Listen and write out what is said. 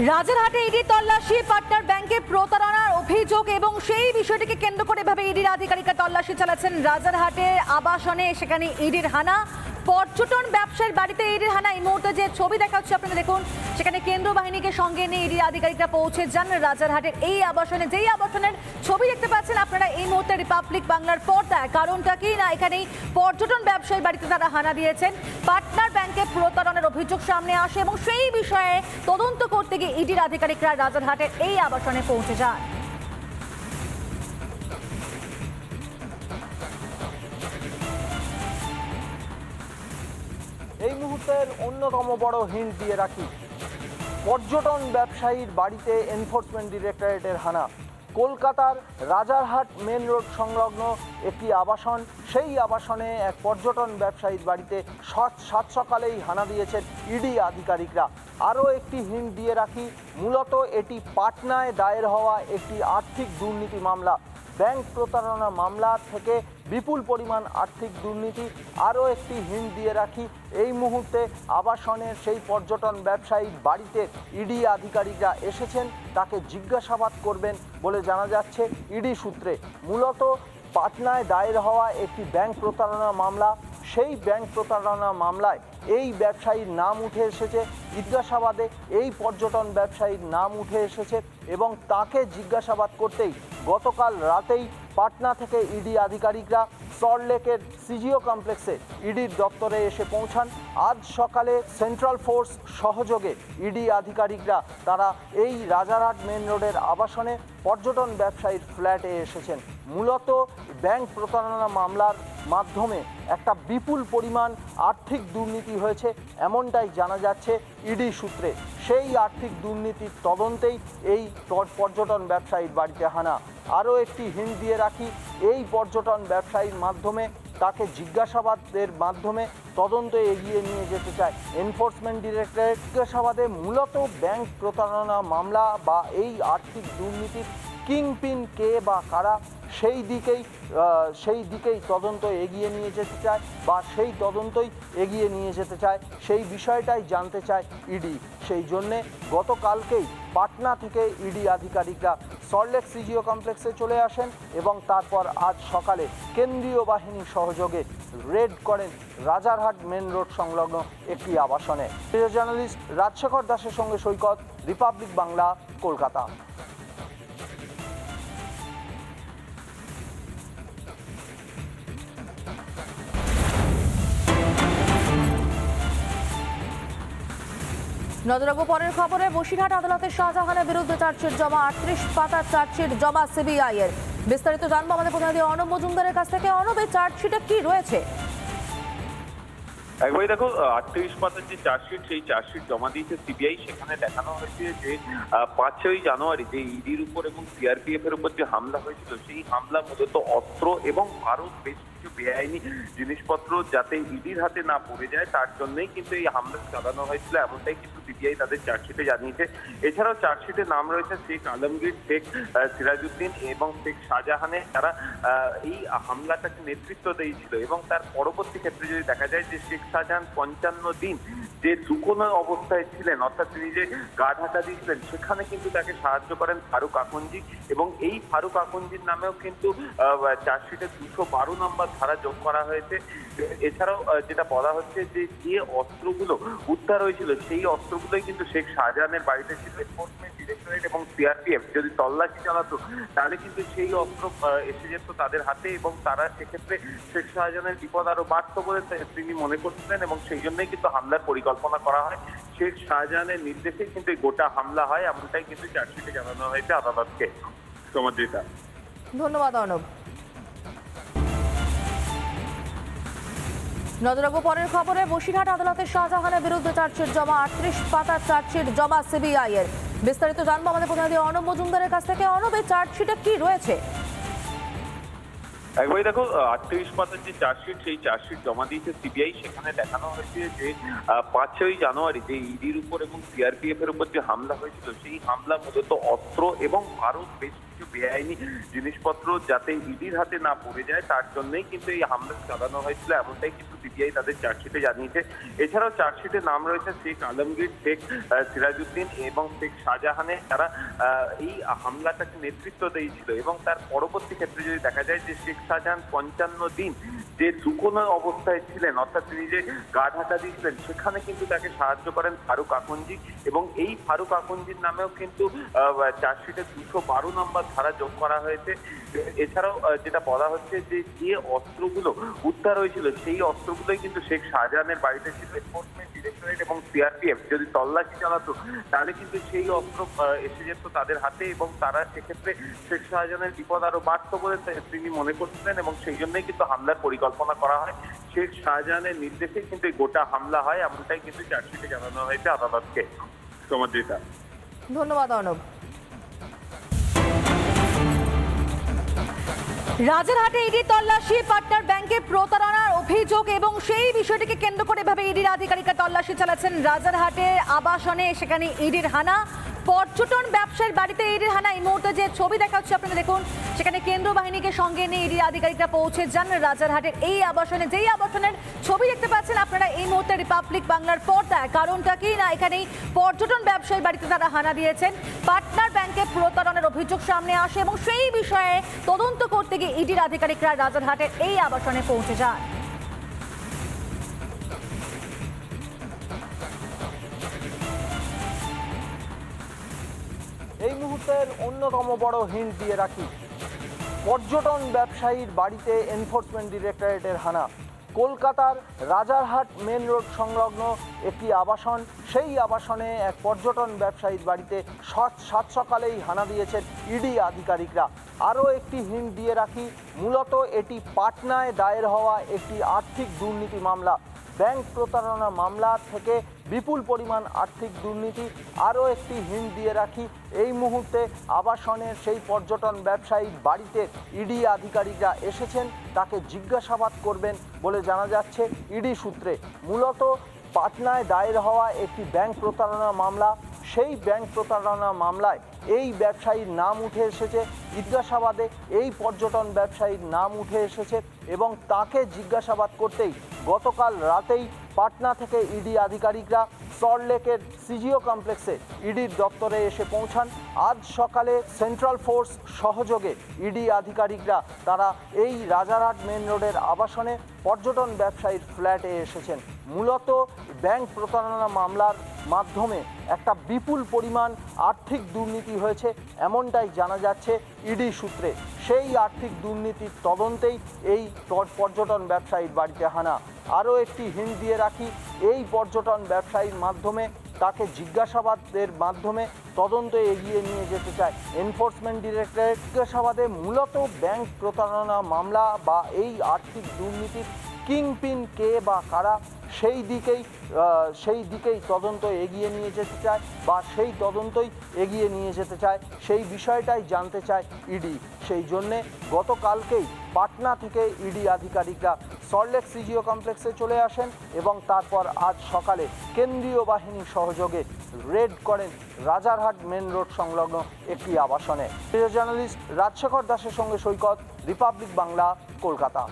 রাজারহাটে ED তল্লাশি, partner ব্যাংকে প্রতারণার অভিযোগ এবং সেই বিষয়টিকে কেন্দ্র করে এভাবে ইডির আধিকারিকরা তল্লাশি চালাচ্ছেন রাজারহাটের আবাসনে। সেখানে ইডির হানা, পর্যটন ব্যবসায়ীর বাড়িতে ইডির হানা। এই মুহূর্তে যে ছবি দেখাচ্ছে আপনারা দেখুন, সেখানে কেন্দ্র বাহিনীকে সঙ্গে নিয়ে ইডির আধিকারিকরা পৌঁছে যান রাজারহাটের এই আবাসনে। যেই আবাসনের ছবি দেখতে পাচ্ছেন আপনারা এই মুহূর্তে রিপাবলিক বাংলার পর্দায়, কারণটা কি না এখানেই পর্যটন ব্যবসায়ীর বাড়িতে তারা হানা দিয়েছেন। পার্টনার ব্যাংকে প্রতারণার অভিযোগ সামনে আসে এবং সেই বিষয়ে তদন্ত করতে গিয়ে ইডির আধিকারিকরা রাজারহাটের এই আবাসনে পৌঁছে যান। এই মুহূর্তের অন্যতম বড় হিন্ট দিয়ে রাখি, পর্যটন ব্যবসায়ীর বাড়িতে এনফোর্সমেন্ট ডিরেক্টরেটের হানা। কলকাতার রাজারহাট মেন রোড সংলগ্ন একটি আবাসন, সেই আবাসনে এক পর্যটন ব্যবসায়ীর বাড়িতে সাত সকালেই হানা দিয়েছেন ইডি আধিকারিকরা। আরও একটি হিন্ট দিয়ে রাখি, মূলত এটি পাটনায় দায়ের হওয়া একটি আর্থিক দুর্নীতি মামলা। ব্যাংক প্রতারণা মামলা থেকে বিপুল পরিমাণ আর্থিক দুর্নীতি। আরও একটি হিন্ট দিয়ে রাখি, এই মুহূর্তে আবাসনের সেই পর্যটন ব্যবসায়ীর বাড়িতে ইডি আধিকারিকরা এসেছেন, তাকে জিজ্ঞাসাবাদ করবেন বলে জানা যাচ্ছে ইডি সূত্রে। মূলত পাটনায় দায়ের হওয়া একটি ব্যাংক প্রতারণা মামলা, সেই ব্যাংক প্রতারণা মামলায় এই ব্যবসায়ীর নাম উঠে এসেছে, জিজ্ঞাসাবাদে এই পর্যটন ব্যবসায়ীর নাম উঠে এসেছে এবং তাকে জিজ্ঞাসাবাদ করতেই গতকাল রাতেই পাটনা থেকে ইডি আধিকারিকরা সল্টলেকের সিজিও কমপ্লেক্সে ইডির দপ্তরে এসে পৌঁছান। আজ সকালে সেন্ট্রাল ফোর্স সহযোগে ইডি আধিকারিকরা তারা এই রাজারহাট মেন রোডের আবাসনে পর্যটন ব্যবসায়ীর ফ্ল্যাটে এসেছেন। মূলত ব্যাংক প্রতারণা মামলার মাধ্যমে একটা বিপুল পরিমাণ আর্থিক দুর্নীতি হয়েছে, এমনটাই জানা যাচ্ছে ইডি সূত্রে। সেই আর্থিক দুর্নীতির তদন্তেই এই পর্যটন ব্যবসায়ীর বাড়িতে হানা। আরও একটি হিন্ট দিয়ে রাখি, এই পর্যটন ব্যবসায়ীর মাধ্যমে তাকে জিজ্ঞাসাবাদের মাধ্যমে তদন্ত এগিয়ে নিয়ে যেতে চায় এনফোর্সমেন্ট ডিরেক্টরেট। জিজ্ঞাসাবাদে মূলত ব্যাংক প্রতারণা মামলা বা এই আর্থিক দুর্নীতির কিংপিন কে বা কারা, সেই দিকেই তদন্ত এগিয়ে নিয়ে যেতে চায় বা সেই তদন্তই এগিয়ে নিয়ে যেতে চায়, সেই বিষয়টাই জানতে চায় ইডি। সেই জন্যে গতকালকেই পাটনা থেকে ইডি আধিকারিকরা সল্টলেক সিজিও কমপ্লেক্সে চলে আসেন এবং তারপর আজ সকালে কেন্দ্রীয় বাহিনীর সহযোগে রেড করেন রাজারহাট মেন রোড সংলগ্ন একটি আবাসনে। জার্নালিস্ট রাজশেখর দাসের সঙ্গে সৈকত, রিপাবলিক বাংলা, কলকাতা। নজর রাখবো পরের খবরে। বসিরহাট আদালতের শাহজাহানের বিরুদ্ধে চার্জশিট জমা, 38 পাতার চার্জশিট জমা সিবিআই এর। বিস্তারিত জানবো আমাদের প্রতিনিধি অনব মজুমদারের কাছ থেকে। অনব, এই চার্জশিটে কি রয়েছে? একবারই দেখো, 38 পাতার যে চার্জশিট, সেই চার্জশিট জমা দিয়েছে সিবিআই। সেখানে দেখানো হয়েছে যে 5ই জানুয়ারি যে ইডির উপর এবং সিআরপিএফ এর উপর যে হামলা হয়েছিল, সেই হামলা মূলত অস্ত্র এবং আরো বেশ কিছু বেআইনি জিনিসপত্র যাতে ইডির হাতে না পড়ে যায় তার জন্যই কিন্তু এই হামলা চালানো হয়েছিল, এমনটাই কিন্তু সিবিআই তাদের চার্জশিটে জানিয়েছে। এছাড়াও চার্জশিটের নাম রয়েছে শেখ আলমগীর, শেখ সিরাজউদ্দিন এবং শেখ শাহজাহানের, তারা এই হামলাটাকে নেতৃত্ব দিয়েছিল। এবং তার পরবর্তী ক্ষেত্রে যদি দেখা যায় যে শেখ শাহজাহান 55 দিন যে শুকনো অবস্থায় ছিলেন, অর্থাৎ তিনি যে গা ঢাকা দিয়েছিলেন, সেখানে কিন্তু তাকে সাহায্য করেন ফারুক আকঞ্জি। এবং এই ফারুক আকঞ্জির নামেও কিন্তু চার্জশিটে 212 নম্বর ধারা যোগ করা হয়েছে। এছাড়াও যেটা বলা হচ্ছে যে অস্ত্রগুলো উদ্ধার হয়েছিল, সেই অস্ত্রগুলোই কিন্তু শেখ শাহজাহানের বাড়িতে ছিল। এনফোর্সমেন্ট ডিরেক্টরেট এবং সিআরপিএফ যদি তল্লাশি চালাতো তাহলে কিন্তু সেই অস্ত্র এসে যেত তাদের হাতে এবং তারা সেক্ষেত্রে শেখ শাহজাহানের বিপদ আরো বাড়ত বলে তিনি মনে করছিলেন এবং সেই জন্যই কিন্তু হামলার পরিকল্পনা করা হয়। শেখ শাহজাহানের নির্দেশে কিন্তু গোটা হামলা হয়, এমনটাই কিন্তু চার্জশিটে জানানো হয়েছে আদালতকে। সমাদৃতা, ধন্যবাদ অর্ণব। নজর রাখবো পরের খবরে। বসিরহাট আদালতের শাহজাহানের বিরুদ্ধে চার্জশিট জমা, 38 পাতার চার্জশিট জমা সিবিআই এর। বিস্তারিত জানবো আমাদের প্রতিনিধি অনব মজুমদারের কাছ থেকে। অনব, এই চার্জশিটে কি রয়েছে? একবারই দেখো, 38 পাতার যে চার্জশিট, সেই চার্জশিট জমা দিয়েছে সিবিআই। সেখানে দেখানো হয়েছে যে 5ই জানুয়ারি যে ইডির উপর এবং সিআরপিএফ এর উপর যে হামলা হয়েছিল, সেই হামলা মূলত অস্ত্র এবং আরো বেশ কিছু বেআইনি জিনিসপত্র যাতে ইডির হাতে না পড়ে যায় তার জন্যই কিন্তু এই হামলা চালানো হয়েছিল, এমনটাই কিন্তু সিবিআই তাদের চার্জশিটে জানিয়েছে। এছাড়াও চার্জশিটে নাম রয়েছে শেখ আলমগীর, শেখ সিরাজউদ্দিন এবং শেখ শাহজাহানের, যারা এই হামলাটাকে নেতৃত্ব দিয়েছিল। এবং তার পরবর্তী ক্ষেত্রে যদি দেখা যায় যে শেখ শাহজাহান 55 দিন যে শুকনো অবস্থায় ছিলেন, অর্থাৎ তিনি যে গা ঢাকা দিয়েছিলেন, সেখানে কিন্তু তাকে সাহায্য করেন ফারুক আকন্জি। এবং এই ফারুক আকন্জির নামেও কিন্তু চার্জশিটে 212 নম্বর ধারা যোগ করা হয়েছে। এছাড়াও যেটা বলা হচ্ছে যে অস্ত্রগুলো উদ্ধার হয়েছিল সেই অস্ত্রগুলোই কিন্তু শেখ শাহজাহানের বাড়িতে ছিল। এনফোর্সমেন্ট ডিরেক্টরেট এবং সিআরপিএফ যদি তল্লাশি চালাতো তাহলে কিন্তু সেই অস্ত্র এসে যেত তাদের হাতে এবং তারা সেক্ষেত্রে শেখ শাহজাহানের বিপদ আরো বাড়ত বলে তিনি মনে করছিলেন এবং সেই জন্যই কিন্তু হামলার পরিকল্পনা করা হয়। শেখ শাহজাহানের নির্দেশে কিন্তু গোটা হামলা হয়, এমনটাই কিন্তু চার্জশিটে জানানো হয়েছে আদালতকে। সমাদৃতা, ধন্যবাদ অর্ণব। রাজারহাটে ইডি তল্লাশি, পার্টনার ব্যাংকে প্রতারণার অভিযোগ এবং সেই বিষয়টিকে কেন্দ্র করে এভাবে ইডির আধিকারিকরা তল্লাশি চালাচ্ছেন রাজারহাটের আবাসনে, সেখানে ইডির হানা। পর্যটন ব্যবসায়ীর বাড়িতে ইডির হানা। এই মুহূর্তে যে ছবি দেখাচ্ছে আপনারা দেখুন, সেখানে কেন্দ্র বাহিনীকে সঙ্গে নিয়ে ইডির আধিকারিকরা পৌঁছে যান রাজারহাটের এই আবাসনে। যেই আবাসনের ছবি দেখতে পাচ্ছেন আপনারা এই মুহূর্তে রিপাবলিক বাংলার পর্দায়, কারণটা কি না এখানেই পর্যটন ব্যবসায়ীর বাড়িতে তারা হানা দিয়েছেন। পার্টনার ব্যাংকে প্রতারণার অভিযোগ সামনে আসে এবং সেই বিষয়ে তদন্ত করতে গিয়ে ইডির আধিকারিকরা রাজারহাটের এই আবাসনে পৌঁছে যান। এই মুহূর্তের অন্যতম বড় হিন্ট দিয়ে রাখি, পর্যটন ব্যবসায়ীর বাড়িতে এনফোর্সমেন্ট ডিরেক্টরেটের হানা। কলকাতার রাজারহাট মেন রোড সংলগ্ন একটি আবাসন, সেই আবাসনে এক পর্যটন ব্যবসায়ীর বাড়িতে সাত সকালেই হানা দিয়েছেন ইডি আধিকারিকরা। আরও একটি হিন্ট দিয়ে রাখি, মূলত এটি পাটনায় দায়ের হওয়া একটি আর্থিক দুর্নীতি মামলা। ব্যাংক প্রতারণা মামলা থেকে বিপুল পরিমাণ আর্থিক দুর্নীতি। আরও একটি হিন্ট দিয়ে রাখি, এই মুহূর্তে আবাসনের সেই পর্যটন ব্যবসায়ীর বাড়িতে ইডি আধিকারিকরা এসেছেন, তাকে জিজ্ঞাসাবাদ করবেন বলে জানা যাচ্ছে ইডি সূত্রে। মূলত পাটনায় দায়ের হওয়া একটি ব্যাংক প্রতারণা মামলা, সেই ব্যাংক প্রতারণা মামলায় এই ব্যবসায়ীর নাম উঠে এসেছে, জিজ্ঞাসাবাদে এই পর্যটন ব্যবসায়ীর নাম উঠে এসেছে এবং তাকে জিজ্ঞাসাবাদ করতেই গতকাল রাতেই পাটনা থেকে ইডি আধিকারিকরা সল্টলেকের সিজিও কমপ্লেক্সে ইডির দপ্তরে এসে পৌঁছান। আজ সকালে সেন্ট্রাল ফোর্স সহযোগে ইডি আধিকারিকরা তারা এই রাজারহাট মেন রোডের আবাসনে পর্যটন ব্যবসায়ীর ফ্ল্যাটে এসেছেন। মূলত ব্যাংক প্রতারণা মামলার মাধ্যমে একটা বিপুল পরিমাণ আর্থিক দুর্নীতি হয়েছে, এমনটাই জানা যাচ্ছে ইডি সূত্রে। সেই আর্থিক দুর্নীতির তদন্তেই এই পর্যটন ব্যবসায়ীর বাড়িতে হানা। আরও একটি হিন্ট দিয়ে রাখি, এই পর্যটন ব্যবসায়ীর মাধ্যমে তাকে জিজ্ঞাসাবাদের মাধ্যমে তদন্ত এগিয়ে নিয়ে যেতে চায় এনফোর্সমেন্ট ডিরেক্টরেট। জিজ্ঞাসাবাদে মূলত ব্যাংক প্রতারণা মামলা বা এই আর্থিক দুর্নীতির কিংপিন কে বা কারা, সেই দিকেই তদন্ত এগিয়ে নিয়ে যেতে চায় বা সেই তদন্তই এগিয়ে নিয়ে যেতে চায়, সেই বিষয়টাই জানতে চায় ইডি। সেই জন্যে গতকালকেই পাটনা থেকে ইডি আধিকারিকরা সল্টলেক সিজিও কমপ্লেক্সে চলে আসেন এবং তারপর আজ সকালে কেন্দ্রীয় বাহিনীর সহযোগে রেড করেন রাজারহাট মেন রোড সংলগ্ন একটি আবাসনে। জার্নালিস্ট রাজশেখর দাসের সঙ্গে সৈকত, রিপাবলিক বাংলা, কলকাতা।